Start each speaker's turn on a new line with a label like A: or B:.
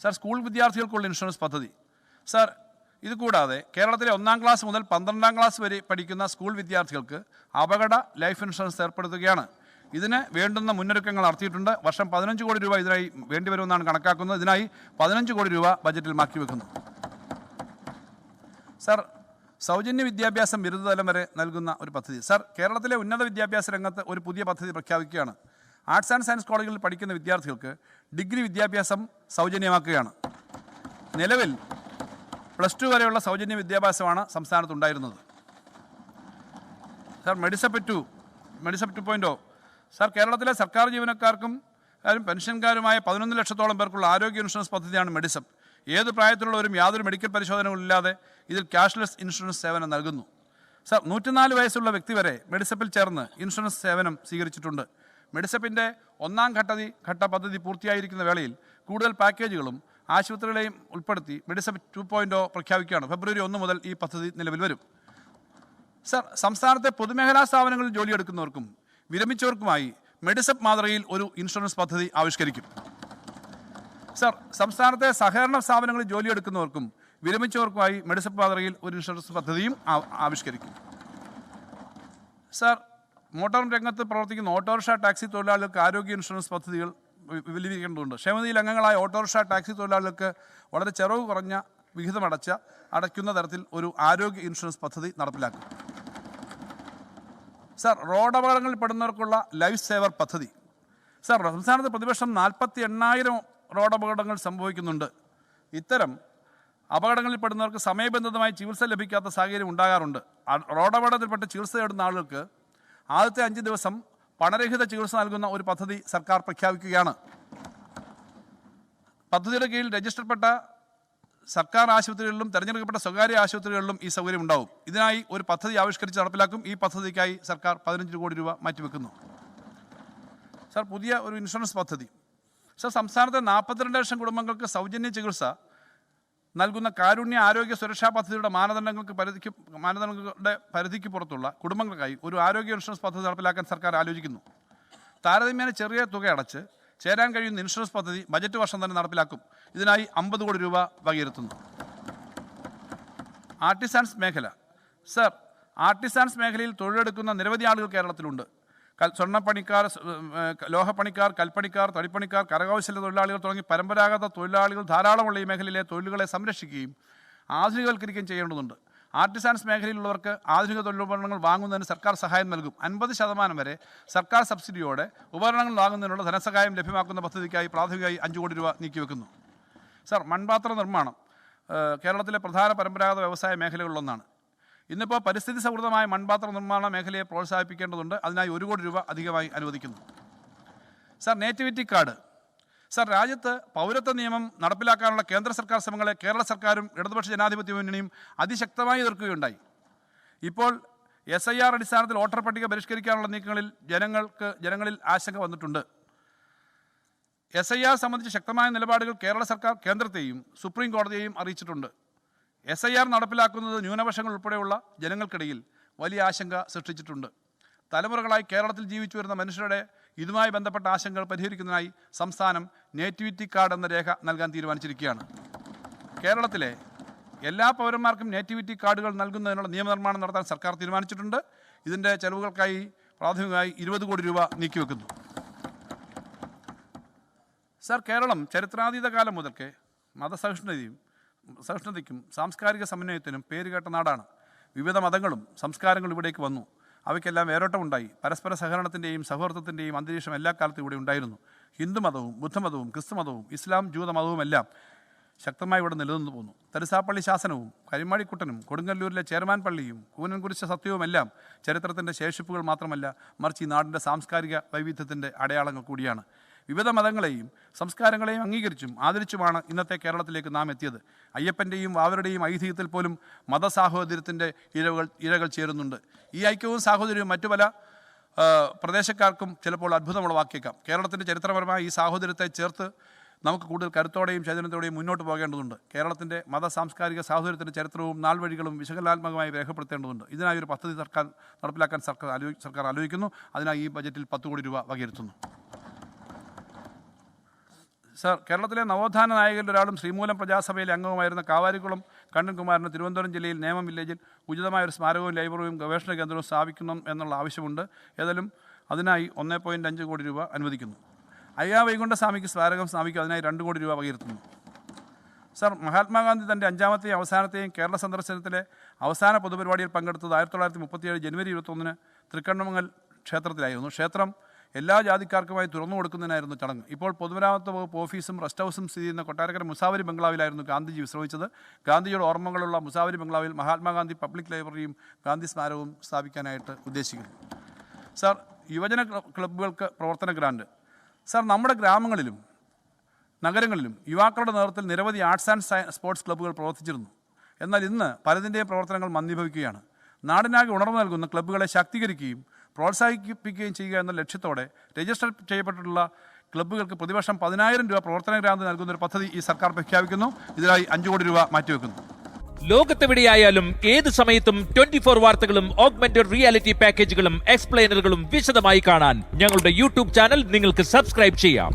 A: Sir, school വിദ്യാർത്ഥികൾക്കുള്ള insurance പദ്ധതി. Sir, ഇതുകൂടാതെ കേരളത്തിലെ 1-ാം ക്ലാസ് മുതൽ 12-ാം ക്ലാസ് വരെ പഠിക്കുന്ന സ്കൂൾ വിദ്യാർത്ഥികൾക്ക് അപകട ലൈഫ് ഇൻഷുറൻസ് ഏർപ്പെടുത്തുകയാണ്. ഇതിന് വേണ്ടുന്ന മുന്നൊരുക്കങ്ങൾ നടത്തിയിട്ടുണ്ട്. വർഷം 15 കോടി രൂപ ഇതിനായി വേണ്ടിവരുമെന്നാണ് കണക്കാക്കുന്നത്. ഇതിനായി 15 കോടി രൂപ ബജറ്റിൽ മാറ്റിവെക്കുന്നു. സാർ, സൗജന്യ വിദ്യാഭ്യാസം ബിരുദതലം വരെ നൽകുന്ന ഒരു പദ്ധതി. സാർ, കേരളത്തിലെ ഉന്നത വിദ്യാഭ്യാസ രംഗത്ത് ഒരു പുതിയ പദ്ധതി പ്രഖ്യാപിക്കുകയാണ്. ആർട്സ് ആൻഡ് സയൻസ് കോളേജുകളിൽ പഠിക്കുന്ന വിദ്യാർത്ഥികൾക്ക് ഡിഗ്രി വിദ്യാഭ്യാസം സൗജന്യമാക്കുകയാണ്. നിലവിൽ +2 വരെയുള്ള സൗജന്യ വിദ്യാഭ്യാസമാണ് സംസ്ഥാനത്തുണ്ടായിരുന്നത്. സാർ, മെഡിസപ്പ് 2.0. സാർ, കേരളത്തിലെ സർക്കാർ ജീവനക്കാർക്കും പെൻഷൻകാരുമായ 11 ലക്ഷത്തോളം പേർക്കുള്ള ആരോഗ്യ ഇൻഷുറൻസ് പദ്ധതിയാണ് മെഡിസപ്പ്. ഏത് പ്രായത്തിലുള്ളവരും യാതൊരു മെഡിക്കൽ പരിശോധനകളില്ലാതെ ഇതിൽ ക്യാഷ്ലെസ് ഇൻഷുറൻസ് സേവനം നൽകുന്നു. സാർ, 104 വയസ്സുള്ള വ്യക്തി വരെ മെഡിസപ്പിൽ ചേർന്ന് ഇൻഷുറൻസ് സേവനം സ്വീകരിച്ചിട്ടുണ്ട്. മെഡിസപ്പിൻ്റെ 1-ാം ഘട്ട പദ്ധതി പൂർത്തിയായിരിക്കുന്ന വേളയിൽ കൂടുതൽ പാക്കേജുകളും ആശുപത്രികളെയും ഉൾപ്പെടുത്തി മെഡിസപ്പ് 2.0 പ്രഖ്യാപിക്കുകയാണ്. ഫെബ്രുവരി 1 മുതൽ ഈ പദ്ധതി നിലവിൽ വരും. സാർ, സംസ്ഥാനത്തെ പൊതുമേഖലാ സ്ഥാപനങ്ങളിൽ ജോലിയെടുക്കുന്നവർക്കും വിരമിച്ചവർക്കുമായി മെഡിസപ്പ് മാതൃകയിൽ ഒരു ഇൻഷുറൻസ് പദ്ധതി ആവിഷ്കരിക്കും. സാർ, സംസ്ഥാനത്തെ സഹകരണ സ്ഥാപനങ്ങളിൽ ജോലിയെടുക്കുന്നവർക്കും വിരമിച്ചവർക്കുമായി മെഡിസപ്പ് മാതൃകയിൽ ഒരു ഇൻഷുറൻസ് പദ്ധതിയും ആവിഷ്കരിക്കും. സാർ, മോട്ടോർ രംഗത്ത് പ്രവർത്തിക്കുന്ന ഓട്ടോറിക്ഷ ടാക്സി തൊഴിലാളികൾക്ക് ആരോഗ്യ ഇൻഷുറൻസ് പദ്ധതികൾ വിപുലീകരിക്കേണ്ടതുണ്ട്. ക്ഷേമനിധിയിൽ അംഗങ്ങളായ ഓട്ടോറിക്ഷ ടാക്സി തൊഴിലാളികൾക്ക് വളരെ ചെലവ് കുറഞ്ഞ വിഹിതം അടയ്ക്കുന്ന തരത്തിൽ ഒരു ആരോഗ്യ ഇൻഷുറൻസ് പദ്ധതി നടപ്പിലാക്കും. സാർ, റോഡ് അപകടങ്ങളിൽ പെടുന്നവർക്കുള്ള ലൈഫ് സേവർ പദ്ധതി. സാർ, സംസ്ഥാനത്ത് പ്രതിവർഷം 48,000 റോഡ് അപകടങ്ങൾ സംഭവിക്കുന്നുണ്ട്. ഇത്തരം അപകടങ്ങളിൽ പെടുന്നവർക്ക് സമയബന്ധിതമായി ചികിത്സ ലഭിക്കാത്ത സാഹചര്യം ഉണ്ടാകാറുണ്ട്. റോഡ് അപകടത്തിൽപ്പെട്ട് ചികിത്സ തേടുന്ന ആളുകൾക്ക് ആദ്യത്തെ 5 ദിവസം പണരഹിത ചികിത്സ നൽകുന്ന ഒരു പദ്ധതി സർക്കാർ പ്രഖ്യാപിക്കുകയാണ്. പദ്ധതിയുടെ കീഴിൽ രജിസ്റ്റർപ്പെട്ട സർക്കാർ ആശുപത്രികളിലും തിരഞ്ഞെടുക്കപ്പെട്ട സ്വകാര്യ ആശുപത്രികളിലും ഈ സൗകര്യം ഉണ്ടാവും. ഇതിനായി ഒരു പദ്ധതി ആവിഷ്കരിച്ച് നടപ്പിലാക്കും. ഈ പദ്ധതിക്കായി സർക്കാർ 15 കോടി രൂപ മാറ്റിവെക്കുന്നു. സാർ, പുതിയ ഒരു ഇൻഷുറൻസ് പദ്ധതി. സാർ, സംസ്ഥാനത്തെ 42 ലക്ഷം കുടുംബങ്ങൾക്ക് സൗജന്യ ചികിത്സ നൽകുന്ന കാരുണ്യ ആരോഗ്യ സുരക്ഷാ പദ്ധതിയുടെ മാനദണ്ഡങ്ങളുടെ പരിധിക്ക് പുറത്തുള്ള കുടുംബങ്ങൾക്കായി ഒരു ആരോഗ്യ ഇൻഷുറൻസ് പദ്ധതി നടപ്പിലാക്കാൻ സർക്കാർ ആലോചിക്കുന്നു. താരതമ്യേന ചെറിയ തുക അടച്ച് ചേരാൻ കഴിയുന്ന ഇൻഷുറൻസ് പദ്ധതി ബജറ്റ് വർഷം തന്നെ നടപ്പിലാക്കും. ഇതിനായി 50 കോടി രൂപ വകയിരുത്തുന്നു. ആർട്ടിസാൻസ് മേഖല. സാർ, ആർട്ടിസാൻസ് മേഖലയിൽ തൊഴിലെടുക്കുന്ന നിരവധി ആളുകൾ കേരളത്തിലുണ്ട്. സ്വർണ്ണപ്പണിക്കാർ, ലോഹപ്പണിക്കാർ, കൽപ്പണിക്കാർ, തടിപ്പണിക്കാർ, കരകൗശല തൊഴിലാളികൾ തുടങ്ങി പരമ്പരാഗത തൊഴിലാളികൾ ധാരാളമുള്ള ഈ മേഖലയിലെ തൊഴിലുകളെ സംരക്ഷിക്കുകയും ആധുനികവൽക്കരിക്കുകയും ചെയ്യേണ്ടതുണ്ട്. ആർട്ടിസാൻസ് മേഖലയിലുള്ളവർക്ക് ആധുനിക തൊഴിലുപകരണങ്ങൾ വാങ്ങുന്നതിന് സർക്കാർ സഹായം നൽകും. 50% വരെ സർക്കാർ സബ്സിഡിയോടെ ഉപകരണങ്ങൾ വാങ്ങുന്നതിനുള്ള ധനസഹായം ലഭ്യമാക്കുന്ന പദ്ധതിക്കായി പ്രാഥമികമായി 5 കോടി രൂപ നീക്കിവെക്കുന്നു. സാർ, മൺപാത്ര നിർമ്മാണം കേരളത്തിലെ പ്രധാന പരമ്പരാഗത വ്യവസായ മേഖലകളിലൊന്നാണ്. ഇന്നിപ്പോൾ പരിസ്ഥിതി സൗഹൃദമായ മൺപാത്ര നിർമ്മാണ മേഖലയെ പ്രോത്സാഹിപ്പിക്കേണ്ടതുണ്ട്. അതിനായി 1 കോടി രൂപ അധികമായി അനുവദിക്കുന്നു. Sir, nativity card. സാർ, രാജ്യത്ത് പൗരത്വ നിയമം നടപ്പിലാക്കാനുള്ള കേന്ദ്ര സർക്കാർ ശ്രമങ്ങളെ കേരള സർക്കാരും ഇടതുപക്ഷ ജനാധിപത്യ മുന്നണിയും അതിശക്തമായി എതിർക്കുകയുണ്ടായി. ഇപ്പോൾ SIR അടിസ്ഥാനത്തിൽ വോട്ടർ പട്ടിക പരിഷ്കരിക്കാനുള്ള നീക്കങ്ങളിൽ ജനങ്ങളിൽ ആശങ്ക വന്നിട്ടുണ്ട്. SIR സംബന്ധിച്ച് ശക്തമായ നിലപാടുകൾ കേരള സർക്കാർ കേന്ദ്രത്തെയും സുപ്രീം കോടതിയെയും അറിയിച്ചിട്ടുണ്ട്. SIR നടപ്പിലാക്കുന്നത് ന്യൂനപക്ഷങ്ങൾ ഉൾപ്പെടെയുള്ള ജനങ്ങൾക്കിടയിൽ വലിയ ആശങ്ക സൃഷ്ടിച്ചിട്ടുണ്ട്. തലമുറകളായി കേരളത്തിൽ ജീവിച്ചു വരുന്ന മനുഷ്യരുടെ ഇതുമായി ബന്ധപ്പെട്ട ആശങ്കകൾ പരിഹരിക്കുന്നതിനായി സംസ്ഥാനം നേറ്റിവിറ്റി കാർഡ് എന്ന രേഖ നൽകാൻ തീരുമാനിച്ചിരിക്കുകയാണ്. കേരളത്തിലെ എല്ലാ പൗരന്മാർക്കും നേറ്റിവിറ്റി കാർഡുകൾ നൽകുന്നതിനുള്ള നിയമനിർമ്മാണം നടത്താൻ സർക്കാർ തീരുമാനിച്ചിട്ടുണ്ട്. ഇതിൻ്റെ ചെലവുകൾക്കായി പ്രാഥമികമായി 20 കോടി രൂപ നീക്കിവെക്കുന്നു. സാർ, കേരളം ചരിത്രാതീത കാലം മുതൽക്കേ സഹിഷ്ണുതയ്ക്കും സാംസ്കാരിക സമന്വയത്തിനും പേരുകേട്ട നാടാണ്. വിവിധ മതങ്ങളും സംസ്കാരങ്ങളും ഇവിടേക്ക് വന്നു. അവയ്ക്കെല്ലാം വേരോട്ടമുണ്ടായി. പരസ്പര സഹകരണത്തിൻ്റെയും സൗഹൃദത്തിൻ്റെയും അന്തരീക്ഷം എല്ലാ കാലത്തും ഇവിടെ ഉണ്ടായിരുന്നു. ഹിന്ദുമതവും ബുദ്ധമതവും ക്രിസ്തുമതവും ഇസ്ലാം ജൂതമതവുമെല്ലാം ശക്തമായി ഇവിടെ നിലനിന്നു പോന്നു. തരിസാപ്പള്ളി ശാസനവും കരിമാടിക്കുട്ടനും കൊടുങ്ങല്ലൂരിലെ ചേർമാൻ പള്ളിയും കൂനൻകുരിശ സത്യവുമെല്ലാം ചരിത്രത്തിൻ്റെ ശേഷിപ്പുകൾ മാത്രമല്ല, മറിച്ച് ഈ നാടിൻ്റെ സാംസ്കാരിക വൈവിധ്യത്തിൻ്റെ അടയാളങ്ങൾ കൂടിയാണ്. വിവിധ മതങ്ങളെയും സംസ്കാരങ്ങളെയും അംഗീകരിച്ചും ആദരിച്ചുമാണ് ഇന്നത്തെ കേരളത്തിലേക്ക് നാം എത്തിയത്. അയ്യപ്പൻ്റെയും വാവരുടെയും ഐതിഹ്യത്തിൽ പോലും മതസാഹോദര്യത്തിൻ്റെ ഇഴകൾ ചേരുന്നുണ്ട്. ഈ ഐക്യവും സാഹോദര്യവും മറ്റു പല പ്രദേശക്കാർക്കും ചിലപ്പോൾ അത്ഭുതമുളവാക്കിയേക്കാം. കേരളത്തിൻ്റെ ചരിത്രപരമായ ഈ സാഹോദര്യത്തെ ചേർത്ത് നമുക്ക് കൂടുതൽ കരുത്തോടെയും ചൈതന്യത്തോടെയും മുന്നോട്ട് പോകേണ്ടതുണ്ട്. കേരളത്തിൻ്റെ മത സാംസ്കാരിക സാഹോദര്യത്തിൻ്റെ ചരിത്രവും നാൾവഴികളും വിശകലനാത്മകമായി രേഖപ്പെടുത്തേണ്ടതുണ്ട്. ഇതിനായി ഒരു പദ്ധതി നടപ്പിലാക്കാൻ സർക്കാർ ആലോചിക്കുന്നു. അതിനായി ഈ ബജറ്റിൽ 10 കോടി രൂപ വകയിരുത്തുന്നു. സർ, കേരളത്തിലെ നവോത്ഥാന നായകരിൽ ഒരാളും ശ്രീമൂലം പ്രജാസഭയിലെ അംഗവുമായിരുന്ന കാവാരിക്കുളം കണ്ണൻകുമാറിന് തിരുവനന്തപുരം ജില്ലയിൽ നേമം വില്ലേജിൽ ഉചിതമായ ഒരു സ്മാരകവും ലൈബ്രറിയും ഗവേഷണ കേന്ദ്രവും സ്ഥാപിക്കണം എന്നുള്ള ആവശ്യമുണ്ട്. ഏതായാലും അതിനായി 1.5 കോടി രൂപ അനുവദിക്കുന്നു. അയ്യാ വൈകുണ്ഠസ്വാമിക്ക് സ്മാരകം സ്ഥാപിക്കും. അതിനായി 2 കോടി രൂപ വകയിരുത്തുന്നു. സർ, മഹാത്മാഗാന്ധി തൻ്റെ 5ാമത്തെയും അവസാനത്തെയും കേരള സന്ദർശനത്തിലെ അവസാന പൊതുപരിപാടിയിൽ പങ്കെടുത്തത് 1937 ജനുവരി 21 തൃക്കണ്ണമംഗൽ ക്ഷേത്രത്തിലായിരുന്നു. ക്ഷേത്രം എല്ലാ ജാതിക്കാർക്കുമായി തുറന്നു കൊടുക്കുന്നതിനായിരുന്നു ചടങ്ങ്. ഇപ്പോൾ പൊതുമരാമത്ത് വകുപ്പ് ഓഫീസും റെസ്റ്റ് ഹൗസും സ്ഥിതി ചെയ്യുന്ന കൊട്ടാരക്കര മുസാവരി ബംഗ്ലാവിലായിരുന്നു ഗാന്ധിജി വിശ്രമിച്ചത്. ഗാന്ധിജിയുടെ ഓർമ്മകളുള്ള മുസാവരി ബംഗ്ലാവിൽ മഹാത്മാഗാന്ധി പബ്ലിക് ലൈബ്രറിയും ഗാന്ധി സ്മാരകവും സ്ഥാപിക്കാനായിട്ട് ഉദ്ദേശിക്കുന്നു. സർ, യുവജന ക്ലബ്ബുകൾക്ക് പ്രവർത്തന ഗ്രാൻഡ്. സർ, നമ്മുടെ ഗ്രാമങ്ങളിലും നഗരങ്ങളിലും യുവാക്കളുടെ നേതൃത്വത്തിൽ നിരവധി ആർട്സ് ആൻഡ് സ്പോർട്സ് ക്ലബ്ബുകൾ പ്രവർത്തിച്ചിരുന്നു. എന്നാൽ ഇന്ന് പലതിൻ്റെയും പ്രവർത്തനങ്ങൾ മന്ദീഭവിക്കുകയാണ്. നാടിനാകെ ഉണർന്നു നൽകുന്ന ക്ലബ്ബുകളെ ശാക്തീകരിക്കുകയും പ്രോത്സാഹിപ്പിക്കുകയും ചെയ്യുക എന്ന ലക്ഷ്യത്തോടെ രജിസ്റ്റർ ചെയ്യപ്പെട്ടിട്ടുള്ള ക്ലബ്ബുകൾക്ക് പ്രതിവർഷം 10,000 രൂപ പ്രവർത്തന ഗ്രാന്റ് നൽകുന്ന ഒരു പദ്ധതി ഈ സർക്കാർ പ്രഖ്യാപിക്കുന്നു. ഇതിനായി 5 കോടി രൂപ മാറ്റിവെക്കുന്നു.
B: ലോകത്തെവിടെയായാലും ഏത് സമയത്തും 24 വാർത്തകളും ഓഗ്മെന്റഡ് റിയാലിറ്റി പാക്കേജുകളും എക്സ്പ്ലെയിനറുകളും വിശദമായി കാണാൻ ഞങ്ങളുടെ യൂട്യൂബ് ചാനൽ നിങ്ങൾക്ക് സബ്സ്ക്രൈബ് ചെയ്യാം.